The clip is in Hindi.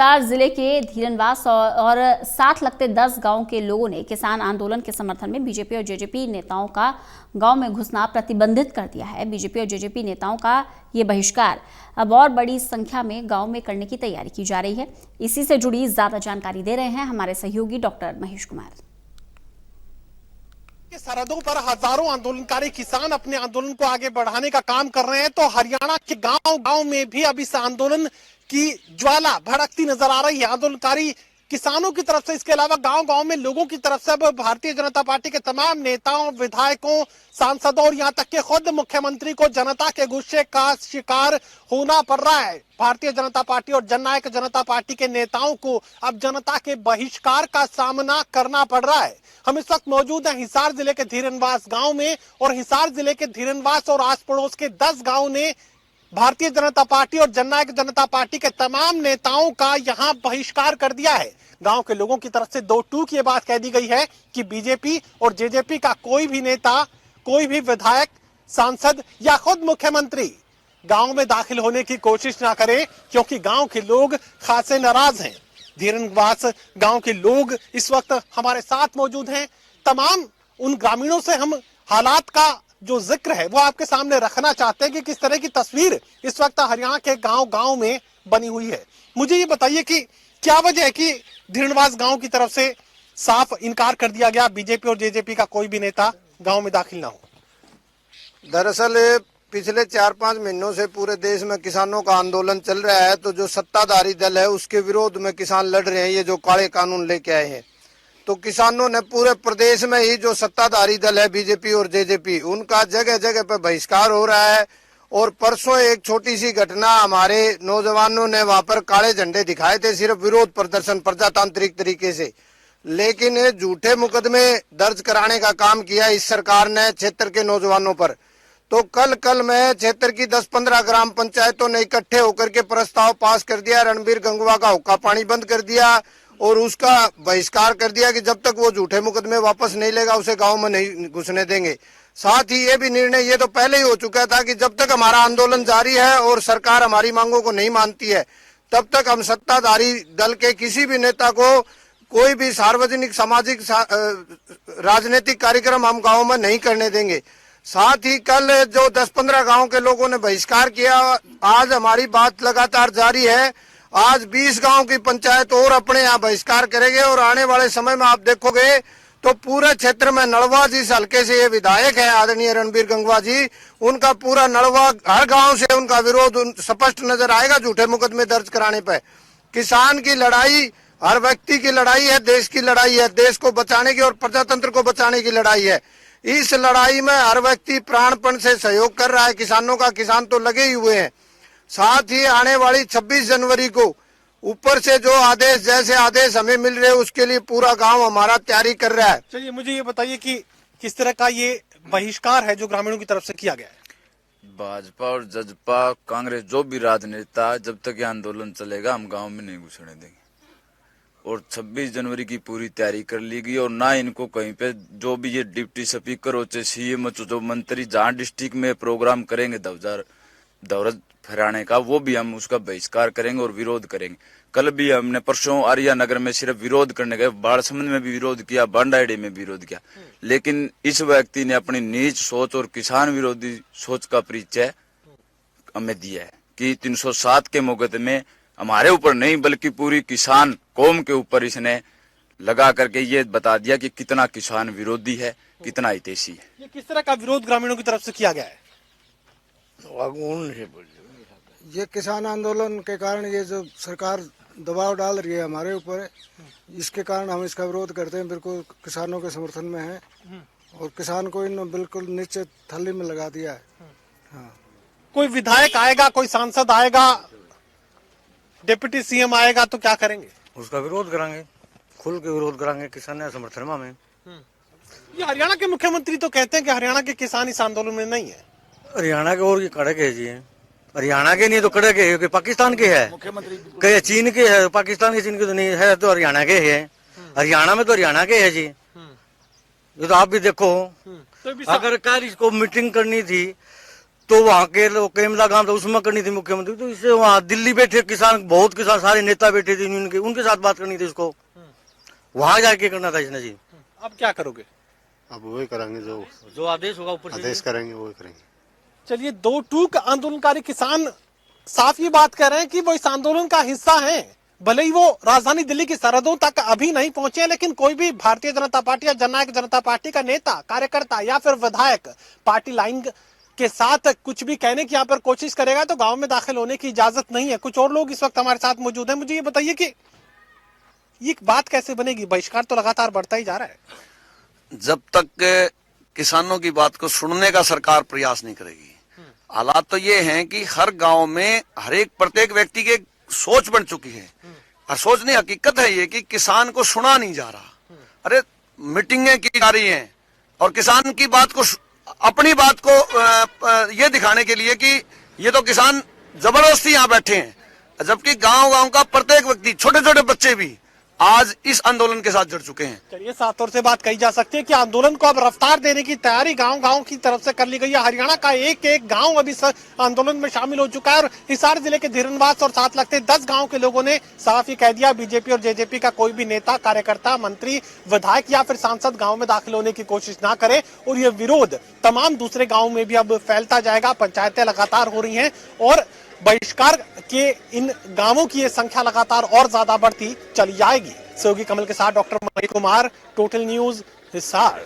हिसार जिले के धीरनवास और साथ लगते 10 गांव के लोगों ने किसान आंदोलन के समर्थन में बीजेपी और जेजेपी नेताओं का गांव में घुसना प्रतिबंधित कर दिया है। बीजेपी और जेजेपी नेताओं का ये बहिष्कार अब और बड़ी संख्या में गांव में करने की तैयारी की जा रही है। इसी से जुड़ी ज्यादा जानकारी दे रहे हैं हमारे सहयोगी डॉक्टर महेश कुमार। सरहदों पर हजारों आंदोलनकारी किसान अपने आंदोलन को आगे बढ़ाने का काम कर रहे हैं, तो हरियाणा के गांव-गांव में भी अब इस आंदोलन की ज्वाला भड़कती नजर आ रही है। आंदोलनकारी किसानों की तरफ से, इसके अलावा गांव-गांव में लोगों की तरफ से अब भारतीय जनता पार्टी के तमाम नेताओं, विधायकों, सांसदों और यहां तक के खुद मुख्यमंत्री को जनता के गुस्से का शिकार होना पड़ रहा है। भारतीय जनता पार्टी और जननायक जनता पार्टी के नेताओं को अब जनता के बहिष्कार का सामना करना पड़ रहा है। हम इस वक्त मौजूद हैं हिसार जिले के धीरनवास गांव में, और हिसार जिले के धीरनवास और आस पड़ोस के 10 गांव ने भारतीय जनता पार्टी और जननायक जनता पार्टी के तमाम नेताओं का यहां बहिष्कार कर दिया है। गांव के लोगों की तरफ से 2 टूक ये बात कह दी गई है कि बीजेपी और जेजेपी का कोई भी नेता, कोई भी विधायक, सांसद या खुद मुख्यमंत्री गांव में दाखिल होने की कोशिश ना करे, क्योंकि गांव के लोग खासे नाराज हैं। धीरनवास गांव के लोग इस वक्त हमारे साथ मौजूद हैं। तमाम उन ग्रामीणों से हम हालात का जो जिक्र है वो आपके सामने रखना चाहते हैं कि किस तरह की तस्वीर इस वक्त हरियाणा के गांव-गांव में बनी हुई है। मुझे ये बताइए कि क्या वजह है कि धीरनवास गांव की तरफ से साफ इनकार कर दिया गया, बीजेपी और जेजेपी का कोई भी नेता गांव में दाखिल ना हो? दरअसल पिछले 4-5 महीनों से पूरे देश में किसानों का आंदोलन चल रहा है, तो जो सत्ताधारी दल है उसके विरोध में किसान लड़ रहे हैं। ये जो काले कानून लेके आए हैं, तो किसानों ने पूरे प्रदेश में ही जो सत्ताधारी दल है बीजेपी और जेजेपी, उनका जगह जगह पे बहिष्कार हो रहा है। और परसों एक छोटी सी घटना, हमारे नौजवानों ने वहां पर काले झंडे दिखाए थे, सिर्फ विरोध प्रदर्शन प्रजातांत्रिक तरीके से, लेकिन झूठे मुकदमे दर्ज कराने का काम किया इस सरकार ने क्षेत्र के नौजवानों पर। तो कल में क्षेत्र की 10-15 ग्राम पंचायतों ने इकट्ठे होकर के प्रस्ताव पास कर दिया, रणबीर गंगवा का हुक्का पानी बंद कर दिया और उसका बहिष्कार कर दिया कि जब तक वो झूठे मुकदमे वापस नहीं लेगा उसे गांव में नहीं घुसने देंगे। साथ ही ये भी निर्णय, ये तो पहले ही हो चुका था कि जब तक हमारा आंदोलन जारी है और सरकार हमारी मांगों को नहीं मानती है, तब तक हम सत्ताधारी दल के किसी भी नेता को कोई भी सार्वजनिक सामाजिक राजनीतिक कार्यक्रम हम गाँव में नहीं करने देंगे। साथ ही कल जो 10-15 गांव के लोगों ने बहिष्कार किया, आज हमारी बात लगातार जारी है। आज 20 गांव की पंचायत और अपने यहाँ बहिष्कार करेंगे और आने वाले समय में आप देखोगे तो पूरे क्षेत्र में नलवा, जिस हल्के से ये विधायक है आदरणीय रणबीर गंगवा जी, उनका पूरा नलवा हर गांव से उनका विरोध स्पष्ट नजर आएगा झूठे मुकदमे दर्ज कराने पर। किसान की लड़ाई हर व्यक्ति की लड़ाई है, देश की लड़ाई है, देश को बचाने की और प्रजातंत्र को बचाने की लड़ाई है। इस लड़ाई में हर व्यक्ति प्राणपण से सहयोग कर रहा है किसानों का, किसान तो लगे ही हुए हैं। साथ ही आने वाली 26 जनवरी को ऊपर से जो आदेश, जैसे आदेश हमें मिल रहे हैं, उसके लिए पूरा गांव हमारा तैयारी कर रहा है। चलिए मुझे ये बताइए कि किस तरह का ये बहिष्कार है जो ग्रामीणों की तरफ से किया गया है? भाजपा और जजपा, कांग्रेस, जो भी राजनेता, जब तक ये आंदोलन चलेगा हम गांव में नहीं घुसने देंगे। और 26 जनवरी की पूरी तैयारी कर ली गई, और ना इनको कहीं पे जो भी ये डिप्टी स्पीकर हो, चाहे सीएम, जो मंत्री जहाँ डिस्ट्रिक्ट में प्रोग्राम करेंगे दौरा फहराने का, वो भी हम उसका बहिष्कार करेंगे और विरोध करेंगे। कल भी हमने परसों आर्या नगर में सिर्फ विरोध करने गए, बाड़समंद में भी विरोध किया, बांडाईडी में भी विरोध किया, लेकिन इस व्यक्ति ने अपनी नीच सोच और किसान विरोधी सोच का परिचय हमें दिया है कि 307 के मुकदमे हमारे ऊपर नहीं बल्कि पूरी किसान कौम के ऊपर इसने लगा करके ये बता दिया कि कितना किसान विरोधी है, कितना हितैषी है। ये किस तरह का विरोध ग्रामीणों की तरफ से किया गया है? ये किसान आंदोलन के कारण ये जो सरकार दबाव डाल रही है हमारे ऊपर, इसके कारण हम इसका विरोध करते हैं। बिल्कुल किसानों के समर्थन में है और किसान को इन बिल्कुल नीचे थैली में लगा दिया है। हाँ। कोई विधायक आएगा, कोई सांसद आएगा, डिप्टी सीएम आएगा तो क्या करेंगे? उसका विरोध करांगे, खुल के विरोध करांगे किसान समर्थन में। ये हरियाणा के मुख्यमंत्री तो कहते हैं कि हरियाणा के किसान इस आंदोलन में नहीं है। हरियाणा के और ये कड़क है जी, हरियाणा के नहीं तो कड़क है, पाकिस्तान के है, कहे चीन के है, पाकिस्तान के, चीन के तो नहीं है, तो हरियाणा के है। हरियाणा में तो हरियाणा के है जी। ये तो आप भी देखो, अगर कार इसको मीटिंग करनी थी तो वहाँ के केमला गांव था उसमें करनी थी मुख्यमंत्री, तो इससे वहाँ दिल्ली बैठे किसान, बहुत किसान, सारे नेता बैठे थे यूनियन के, उनके साथ बात करनी थी इसको, वहाँ जाके करना था इसने जी। अब क्या करोगे? अब वही करेंगे जो आदेश होगा ऊपर से आदेश करेंगे वही करेंगे। चलिए, दो टूक आंदोलनकारी किसान साफ ये बात कर रहे हैं कि वो इस आंदोलन का हिस्सा हैं, भले ही वो राजधानी दिल्ली की सरहदों तक अभी नहीं पहुंचे, लेकिन कोई भी भारतीय जनता पार्टी या जननायक जनता पार्टी का नेता, कार्यकर्ता या फिर विधायक पार्टी लाइन के साथ कुछ भी कहने की यहाँ पर कोशिश करेगा तो गांव में दाखिल होने की इजाजत नहीं है। कुछ और लोग इस वक्त हमारे साथ मौजूद हैं। मुझे ये बताइए कि ये बात कैसे बनेगी? बहिष्कार तो लगातार बढ़ता ही जा रहा है। जब तक किसानों की बात को सुनने का सरकार प्रयास नहीं करेगी। हालात तो ये हैं कि हर गांव में हर एक प्रत्येक व्यक्ति की सोच बन चुकी है, और सोच नहीं, हकीकत है ये कि किसान को सुना नहीं जा रहा। अरे मीटिंगें की जा रही हैं और किसान की बात को, अपनी बात को ये दिखाने के लिए कि ये तो किसान जबरदस्ती यहाँ बैठे हैं, जबकि गांव-गांव का प्रत्येक व्यक्ति, छोटे छोटे बच्चे भी आज इस आंदोलन के साथ जुड़ चुके हैं। चलिए, साफ तौर से बात कही जा सकती है कि आंदोलन को अब रफ्तार देने की तैयारी गांव-गांव की तरफ से कर ली गई है। हरियाणा का एक एक गांव अभी आंदोलन में शामिल हो चुका है और हिसार जिले के धीरनवास और साथ लगते 10 गांव के लोगों ने साफ ही कह दिया, बीजेपी और जेजेपी का कोई भी नेता, कार्यकर्ता, मंत्री, विधायक या फिर सांसद गाँव में दाखिल होने की कोशिश ना करे और ये विरोध तमाम दूसरे गाँव में भी अब फैलता जाएगा। पंचायतें लगातार हो रही है और बहिष्कार के इन गांवों की ये संख्या लगातार और ज्यादा बढ़ती चली जाएगी। सहयोगी कमल के साथ doctor Mani Kumar, total news, Hisar.